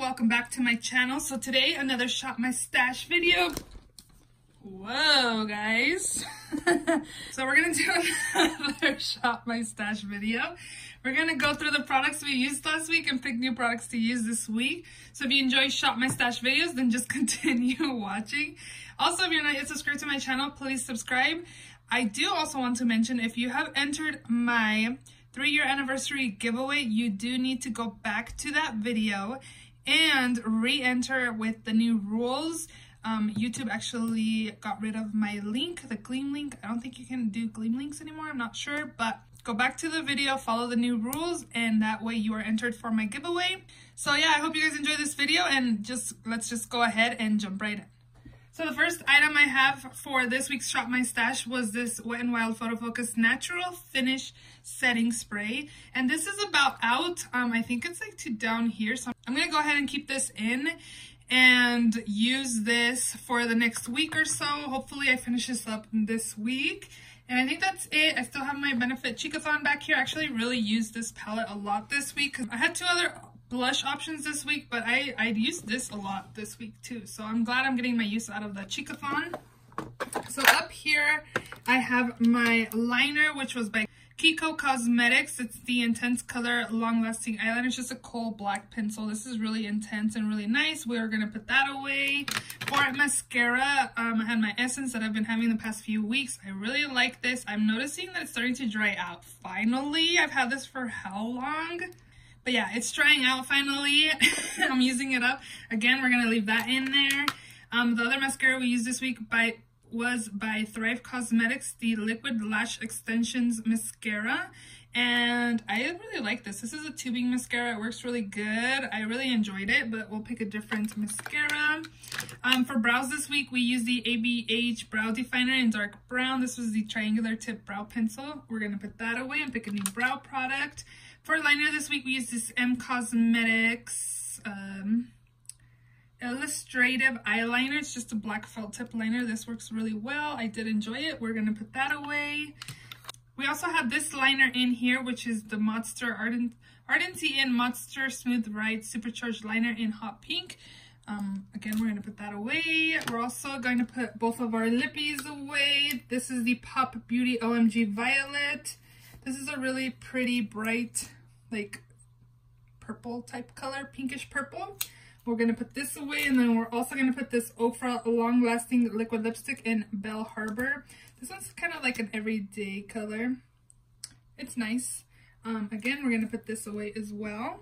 welcome back to my channel. So today, another Shop My Stash video. Whoa, guys. So we're gonna do another Shop My Stash video. We're gonna go through the products we used last week and pick new products to use this week. So if you enjoy Shop My Stash videos, then just continue watching. Also, if you're not yet subscribed to my channel, please subscribe. I do also want to mention, if you have entered my 3-year anniversary giveaway, you do need to go back to that video and re-enter with the new rules. YouTube actually got rid of my link, the Gleam link. I don't think you can do Gleam links anymore, I'm not sure, but go back to the video, follow the new rules, and that way you are entered for my giveaway. So yeah, I hope you guys enjoy this video, and let's just go ahead and jump right in. So the first item I have for this week's Shop My Stash was this Wet n Wild Photo Focus Natural Finish Setting Spray. And this is about out. I think it's like to down here. So I'm going to go ahead and keep this in and use this for the next week or so. Hopefully I finish this up this week. And I think that's it. I still have my Benefit Cheekathon back here. I actually really used this palette a lot this week because I had 2 other blush options this week, but I used this a lot this week too, so I'm glad I'm getting my use out of the Cheekathon. So up here I have my liner, which was by Kiko Cosmetics. It's the Intense Color Long Lasting Eyeliner. It's just a coal black pencil. This is really intense and really nice. We're gonna put that away. For mascara, I had my Essence that I've been having the past few weeks. I really like this. I'm noticing that it's starting to dry out. Finally, I've had this for how long? But yeah, it's drying out finally. I'm using it up. Again, we're going to leave that in there. The other mascara we used this week was by Thrive Cosmetics, the Liquid Lash Extensions Mascara. And I really like this. This is a tubing mascara. It works really good. I really enjoyed it, but we'll pick a different mascara. For brows this week, we used the ABH Brow Definer in dark brown. This was the triangular tip brow pencil. We're going to put that away and pick a new brow product. For liner this week, we used this M Cosmetics Illustrative Eyeliner. It's just a black felt tip liner. This works really well. I did enjoy it. We're going to put that away. We also have this liner in here, which is the Monster Ardency in Monster Smooth Ride Supercharged Liner in Hot Pink. Again, we're going to put that away. We're also going to put both of our lippies away. This is the Pop Beauty OMG Violet. This is a really pretty bright, like purple type color, pinkish purple. We're going to put this away, and then we're also going to put this Ofra Long Lasting Liquid Lipstick in Belle Harbor. This one's kind of like an everyday color. It's nice. Again, we're going to put this away as well.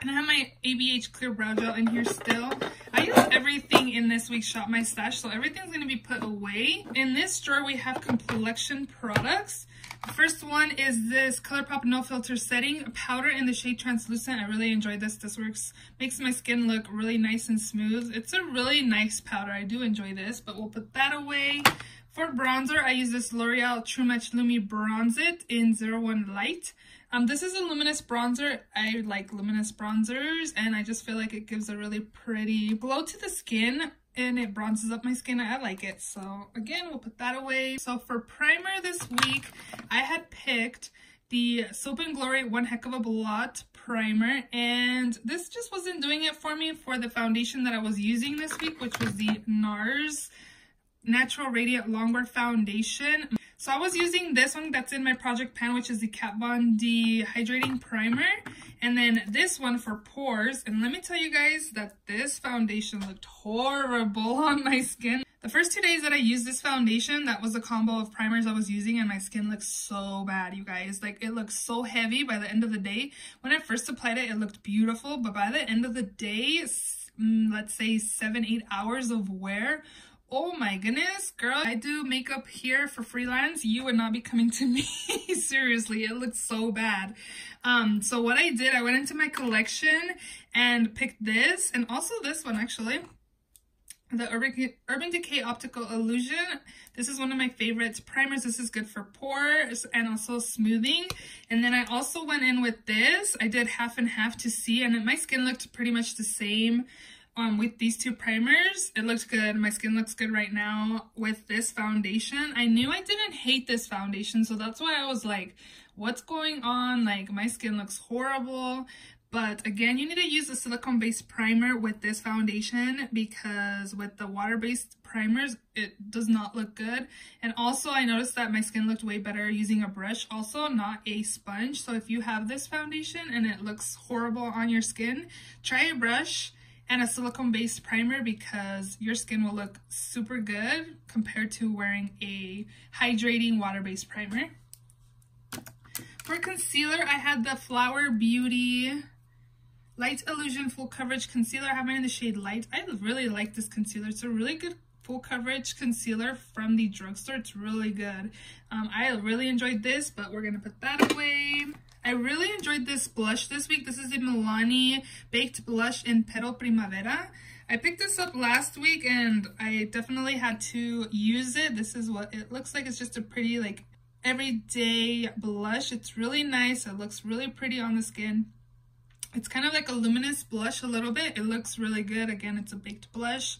And I have my ABH Clear Brow Gel in here still. I used everything in this week's Shop My Stash, so everything's going to be put away. In this drawer, we have complexion products. The first one is this ColourPop No Filter Setting Powder in the shade Translucent. I really enjoyed this. This makes my skin look really nice and smooth. It's a really nice powder. I do enjoy this, but we'll put that away. For bronzer, I use this L'Oreal True Match Lumi Bronze It in 01 Light. This is a luminous bronzer. I like luminous bronzers, and I just feel like it gives a really pretty glow to the skin, and it bronzes up my skin. I like it. So again, we'll put that away. So for primer this week, I had picked the Soap & Glory One Heck of a Blot primer, and this just wasn't doing it for me for the foundation that I was using this week, which was the NARS Natural Radiant Longwear Foundation. So I was using this one that's in my project pan, which is the Kat Von D Hydrating Primer. And then this one for pores. And let me tell you guys that this foundation looked horrible on my skin. The first 2 days that I used this foundation, that was a combo of primers I was using, and my skin looked so bad, you guys. Like, it looked so heavy by the end of the day. When I first applied it, it looked beautiful. But by the end of the day, let's say 7-8 hours of wear, oh my goodness, girl, I do makeup here for freelance. You would not be coming to me. Seriously, it looks so bad. So what I did, I went into my collection and picked this, and also this one actually, the Urban Decay Optical Illusion. This is one of my favorite primers. This is good for pores and also smoothing. And then I also went in with this. I did half and half to see, and my skin looked pretty much the same with these 2 primers. It looks good. My skin looks good right now with this foundation. I knew I didn't hate this foundation, so that's why I was like, what's going on? Like, my skin looks horrible. But again, you need to use a silicone-based primer with this foundation because with the water-based primers, it does not look good. And also, I noticed that my skin looked way better using a brush also, not a sponge. So if you have this foundation and it looks horrible on your skin, try a brush and a silicone-based primer because your skin will look super good compared to wearing a hydrating water-based primer. For concealer, I had the Flower Beauty Light Illusion Full Coverage Concealer. I have mine in the shade Light. I really like this concealer. It's a really good full coverage concealer from the drugstore. It's really good. I really enjoyed this, but we're gonna put that away. I really enjoyed this blush this week. This is the Milani Baked Blush in Petal Primavera. I picked this up last week and I definitely had to use it. This is what it looks like. It's just a pretty like everyday blush. It's really nice. It looks really pretty on the skin. It's kind of like a luminous blush a little bit. It looks really good. Again, it's a baked blush.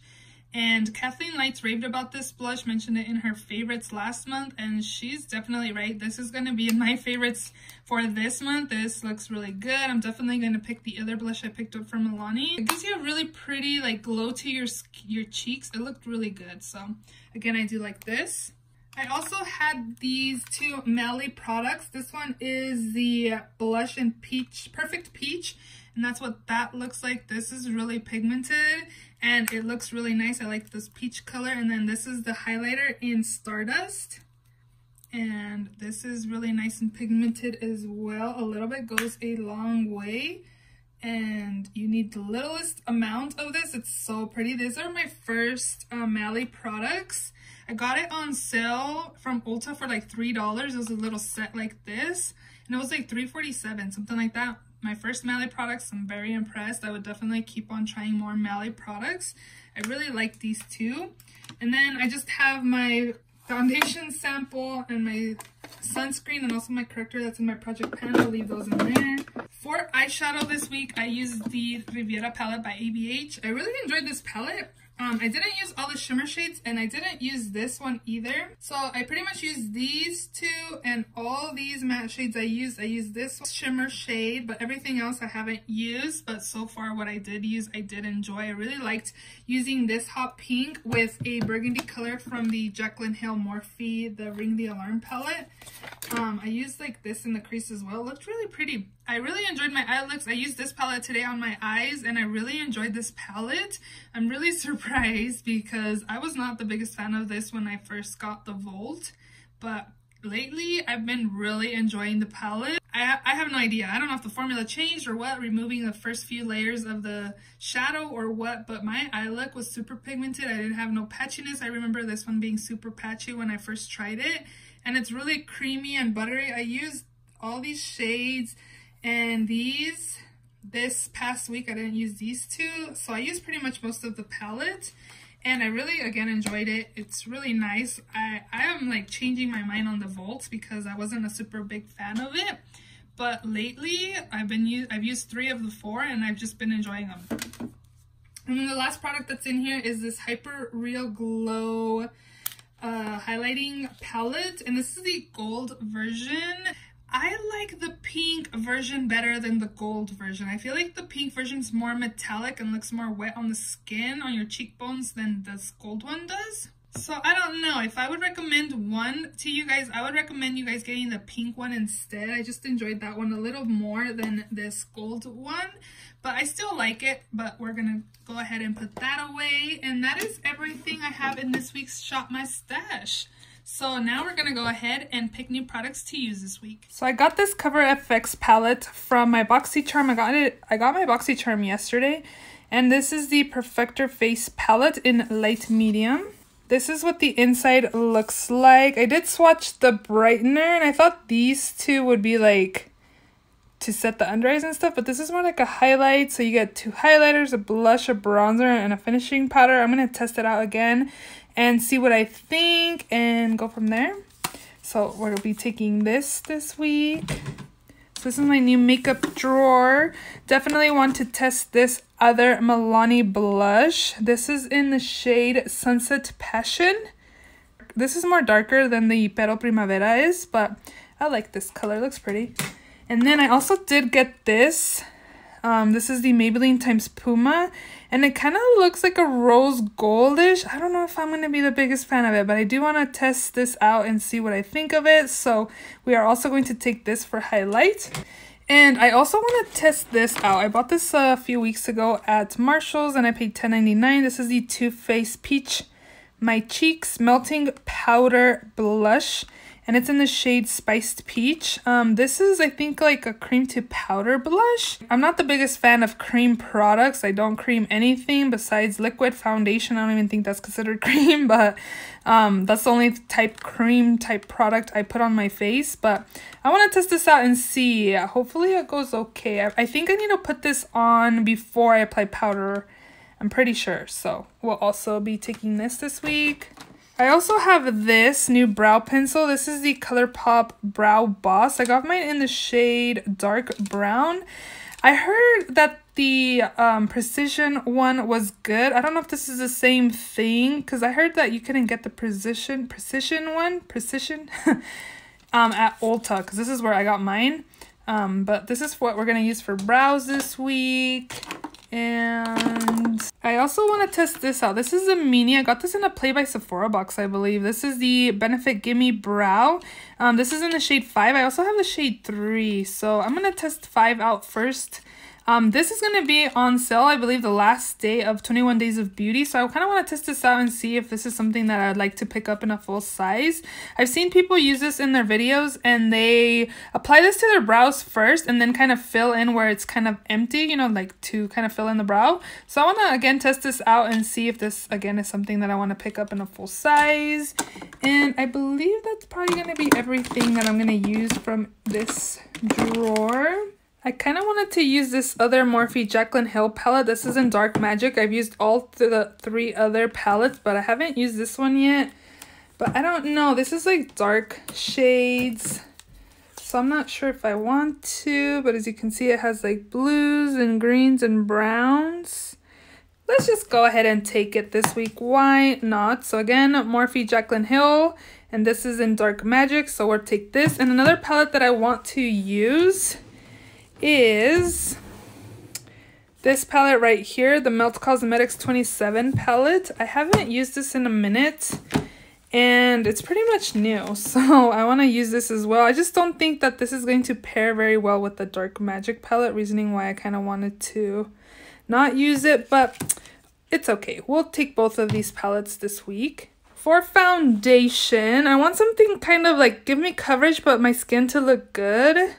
And Kathleen Lights raved about this blush, mentioned it in her favorites last month, and she's definitely right. This is going to be in my favorites for this month. This looks really good. I'm definitely going to pick the other blush I picked up from Milani. It gives you a really pretty like glow to your cheeks. It looked really good. So again, I do like this. I also had these two Milani products. This one is the blush in Peach, Perfect Peach, and that's what that looks like. This is really pigmented and it looks really nice. I like this peach color. And then this is the highlighter in Stardust, and this is really nice and pigmented as well. A little bit goes a long way, and you need the littlest amount of this. It's so pretty. These are my first Milani products. I got it on sale from Ulta for like $3. It was a little set like this, and it was like $3.47, something like that. My first Milani products. I'm very impressed. I would definitely keep on trying more Milani products. I really like these two. And then I just have my foundation sample and my sunscreen and also my corrector that's in my project pan. I'll leave those in there. For eyeshadow this week, I used the Riviera palette by eBates. I really enjoyed this palette. I didn't use all the shimmer shades and I didn't use this one either. So I pretty much used these two and all these matte shades I used this shimmer shade, but everything else I haven't used. But so far what I did use, I did enjoy. I really liked using this hot pink with a burgundy color from the Jaclyn Hill Morphe, the Ring the Alarm palette. I used like this in the crease as well. It looked really pretty. I really enjoyed my eye looks. I used this palette today on my eyes and I really enjoyed this palette. I'm really surprised because I was not the biggest fan of this when I first got the Volt, but lately I've been really enjoying the palette. I have no idea. I don't know if the formula changed or what, removing the first few layers of the shadow or what, but my eye look was super pigmented. I didn't have no patchiness. I remember this one being super patchy when I first tried it, and it's really creamy and buttery. I used all these shades and this past week I didn't use these two, so I used pretty much most of the palette and I really again enjoyed it. It's really nice. I am like changing my mind on the Volts because I wasn't a super big fan of it, but lately I've used 3 of the 4 and I've just been enjoying them. And then the last product that's in here is this Hyper Real Glow highlighting palette, and this is the gold version. I like the pink version better than the gold version. I feel like the pink version is more metallic and looks more wet on the skin, on your cheekbones, than this gold one does. So I don't know. If I would recommend one to you guys, I would recommend you guys getting the pink one instead. I just enjoyed that one a little more than this gold one. But I still like it, but we're going to go ahead and put that away. And that is everything I have in this week's Shop My Stash. So now we're going to go ahead and pick new products to use this week. So I got this Cover FX palette from my BoxyCharm. I got my BoxyCharm yesterday. And this is the Perfector Face palette in light medium. This is what the inside looks like. I did swatch the brightener and I thought these two would be like to set the under eyes and stuff, but this is more like a highlight. So you get 2 highlighters, a blush, a bronzer, and a finishing powder. I'm going to test it out again and see what I think and go from there. So we're going to be taking this week. So this is my new makeup drawer. Definitely want to test this other Milani blush. This is in the shade Sunset Passion. This is more darker than the Petal Primavera is, but I like this color. It looks pretty. And then I also did get this This is the Maybelline times Puma, and it kind of looks like a rose goldish. I don't know if I'm going to be the biggest fan of it, but I do want to test this out and see what I think of it. So we are also going to take this for highlight. And I also want to test this out. I bought this a few weeks ago at Marshall's and I paid $10.99. This is the Too Faced Peach My Cheeks Melting Powder Blush. And it's in the shade Spiced Peach. This is, I think, like a cream to powder blush. I'm not the biggest fan of cream products. I don't cream anything besides liquid foundation. I don't even think that's considered cream, but that's the only cream type product I put on my face. But I want to test this out and see. Hopefully it goes okay. I think I need to put this on before I apply powder. I'm pretty sure. So we'll also be taking this week. I also have this new brow pencil. This is the ColourPop Brow Boss. I got mine in the shade Dark Brown. I heard that the Precision one was good. I don't know if this is the same thing, because I heard that you couldn't get the Precision one at Ulta, because this is where I got mine. But this is what we're going to use for brows this week. And I also want to test this out. This is a mini. I got this in a Play by Sephora box, I believe. This is the Benefit Gimme Brow. This is in the shade 5. I also have the shade 3. So I'm going to test 5 out first. This is going to be on sale, I believe, the last day of 21 Days of Beauty. So I kind of want to test this out and see if this is something that I'd like to pick up in a full size. I've seen people use this in their videos and they apply this to their brows first and then kind of fill in where it's kind of empty, you know, like to kind of fill in the brow. So I want to, again, test this out and see if this, again, is something that I want to pick up in a full size. And I believe that's probably going to be everything that I'm going to use from this drawer. I kind of wanted to use this other Morphe Jaclyn Hill palette. This is in Dark Magic. I've used all the 3 other palettes, but I haven't used this one yet. But I don't know. This is like dark shades, so I'm not sure if I want to. But as you can see, it has like blues and greens and browns. Let's just go ahead and take it this week. Why not? So again, Morphe Jaclyn Hill. And this is in Dark Magic, so we'll take this. And another palette that I want to use is this palette right here, the Melt Cosmetics 27 palette. I haven't used this in a minute and it's pretty much new, so I want to use this as well. I just don't think that this is going to pair very well with the Dark Magic palette, reasoning why I kind of wanted to not use it, but it's okay. We'll take both of these palettes this week. For foundation, I want something kind of like give me coverage but my skin to look good.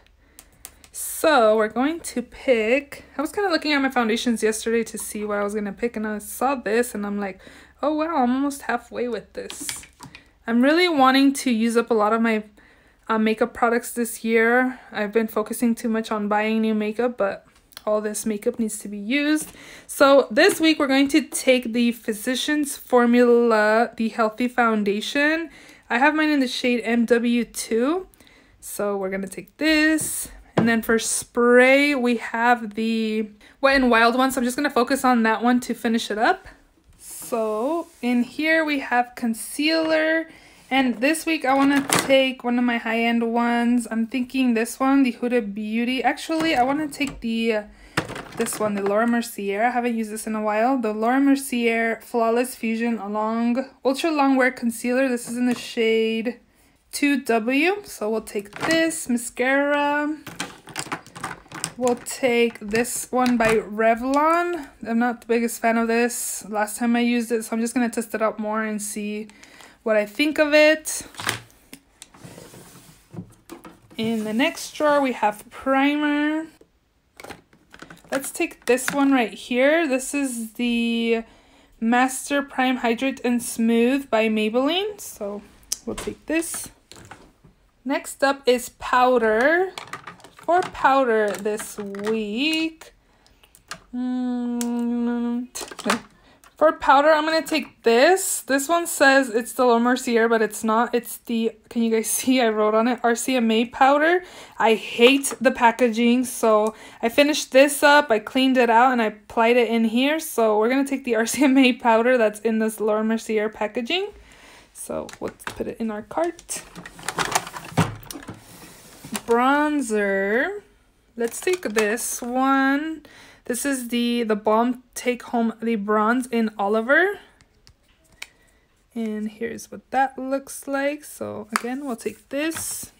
So we're going to pick, I was kind of looking at my foundations yesterday to see what I was going to pick, and I saw this and I'm like, oh wow, I'm almost halfway with this. I'm really wanting to use up a lot of my makeup products this year. I've been focusing too much on buying new makeup, but all this makeup needs to be used. So this week we're going to take the Physicians Formula, the Healthy Foundation. I have mine in the shade MW2. So we're going to take this. And then for spray, we have the Wet n Wild one. So I'm just going to focus on that one to finish it up. So in here we have concealer. And this week I want to take one of my high-end ones. I'm thinking this one, the Huda Beauty. Actually, I want to take this one, the Laura Mercier. I haven't used this in a while. The Laura Mercier Flawless Fusion Ultra Long Wear Concealer. This is in the shade 2W. So we'll take this mascara. We'll take this one by Revlon. I'm not the biggest fan of this. Last time I used it, so I'm just going to test it out more and see what I think of it. In the next drawer, we have primer. Let's take this one right here. This is the Master Prime Hydrate and Smooth by Maybelline. So we'll take this. Next up is powder. For powder this week, for powder, I'm going to take this. This one says it's the Laura Mercier, but it's not. It's the, can you guys see, I wrote on it, RCMA powder. I hate the packaging, so I finished this up, I cleaned it out, and I applied it in here. So we're going to take the RCMA powder that's in this Laura Mercier packaging. So let's put it in our cart. Bronzer. Let's take this one. This is the Balm Take Home the Bronze in Oliver. And here's what that looks like. So again, we'll take this.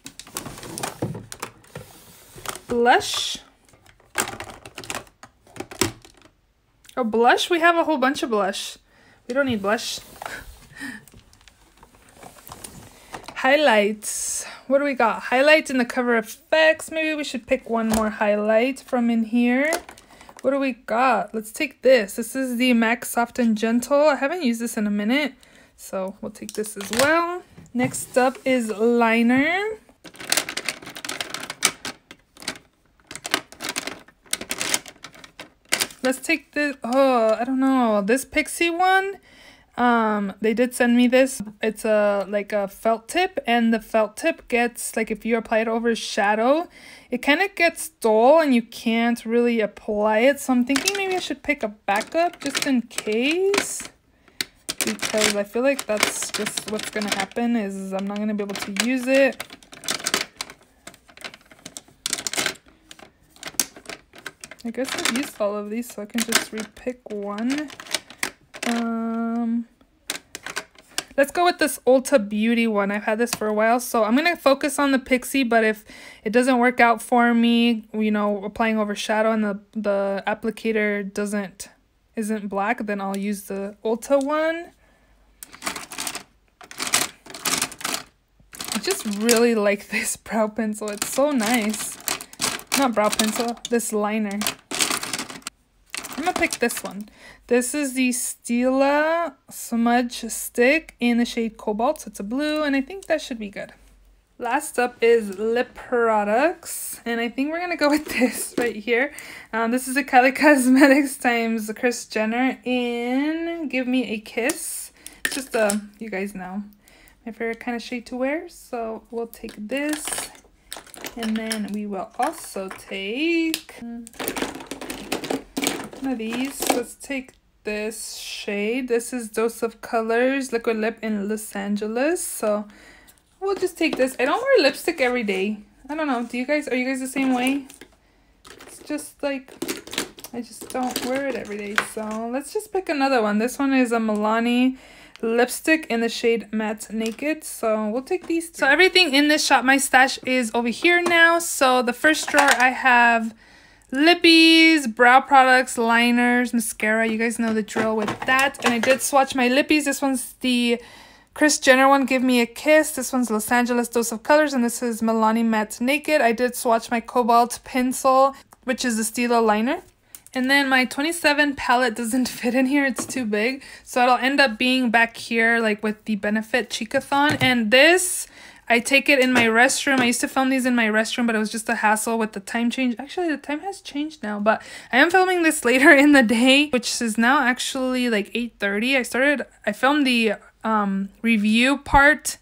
Blush. Oh, blush? We have a whole bunch of blush. We don't need blush. Highlights. What do we got? Highlights in the Cover FX. Maybe we should pick one more highlight from in here. What do we got? Let's take this. This is the MAC Soft and Gentle. I haven't used this in a minute, so we'll take this as well. Next up is liner. Let's take this. Oh, I don't know. This Pixie one. They did send me this. It's like a felt tip, and the felt tip gets, like, if you apply it over shadow, it kind of gets dull and you can't really apply it. So I'm thinking maybe I should pick a backup just in case, because I feel like that's just what's gonna happen is I'm not gonna be able to use it. I guess I've used all of these, so I can just repick one. Let's go with this Ulta Beauty one. I've had this for a while, so I'm gonna focus on the Pixie, but if it doesn't work out for me, you know, applying over shadow and the applicator isn't black, then I'll use the Ulta one. I just really like this brow pencil. It's so nice. Not brow pencil, this liner. I'm gonna pick this one. This is the Stila Smudge Stick in the shade Cobalt. So it's a blue, and I think that should be good. Last up is lip products, and I think we're gonna go with this right here. This is a Kylie Cosmetics times Kris Jenner in Give Me a Kiss. It's just you guys know, my favorite kind of shade to wear. So we'll take this, and then we will also take one of these. Let's take this shade. This is Dose of Colors Liquid Lip in Los Angeles. So we'll just take this. I don't wear lipstick every day. I don't know. Are you guys the same way? It's just like, I just don't wear it every day. So let's just pick another one. This one is a Milani lipstick in the shade Matte Naked. So we'll take these two. So everything in this Shop My Stash is over here now. So the first drawer I have lippies, brow products, liners, mascara. You guys know the drill with that. And I did swatch my lippies. This one's the Kris Jenner one, Give Me a Kiss. This one's Los Angeles Dose of Colors, and this is Milani Matte Naked. I did swatch my Cobalt pencil, which is the Stila liner. And then my 27 palette doesn't fit in here. It's too big. So it'll end up being back here, like with the Benefit Chicathon. And this, I take it in my restroom. I used to film these in my restroom, but it was just a hassle with the time change. Actually, the time has changed now, but I am filming this later in the day, which is now actually like 8:30. I filmed the review part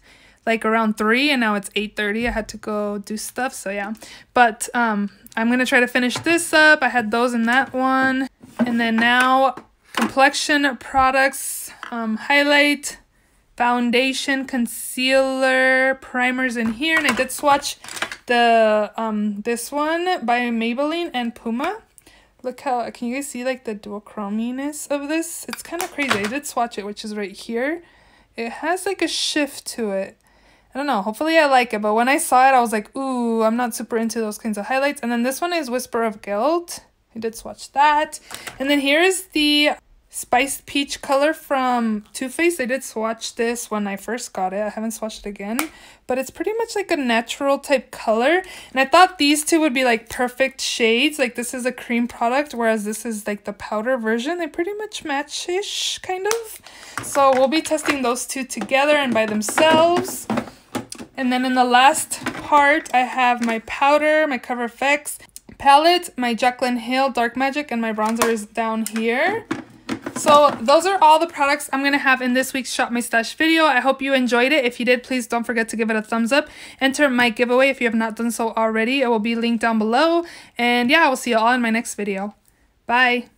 like around 3, and now it's 8:30. I had to go do stuff, so yeah. But I'm gonna try to finish this up. I had those in that one. And then now complexion products, highlight, foundation, concealer, primers in here. And I did swatch the this one by Maybelline and Puma. Look how, can you guys see like the duochrominess of this? It's kind of crazy. I did swatch it, which is right here. It has like a shift to it. I don't know, hopefully I like it, but when I saw it, I was like, ooh, I'm not super into those kinds of highlights. And then this one is Whisper of Guilt. I did swatch that. And then here is the Spiced Peach color from Too Faced. I did swatch this when I first got it. I haven't swatched it again, but it's pretty much like a natural type color. And I thought these two would be like perfect shades. Like this is a cream product, whereas this is like the powder version. They pretty much match-ish, kind of. So we'll be testing those two together and by themselves. And then in the last part, I have my powder, my Cover FX palette, my Jaclyn Hill Dark Magic, and my bronzer is down here. So those are all the products I'm going to have in this week's Shop My Stash video. I hope you enjoyed it. If you did, please don't forget to give it a thumbs up. Enter my giveaway if you have not done so already. It will be linked down below. And yeah, I will see you all in my next video. Bye!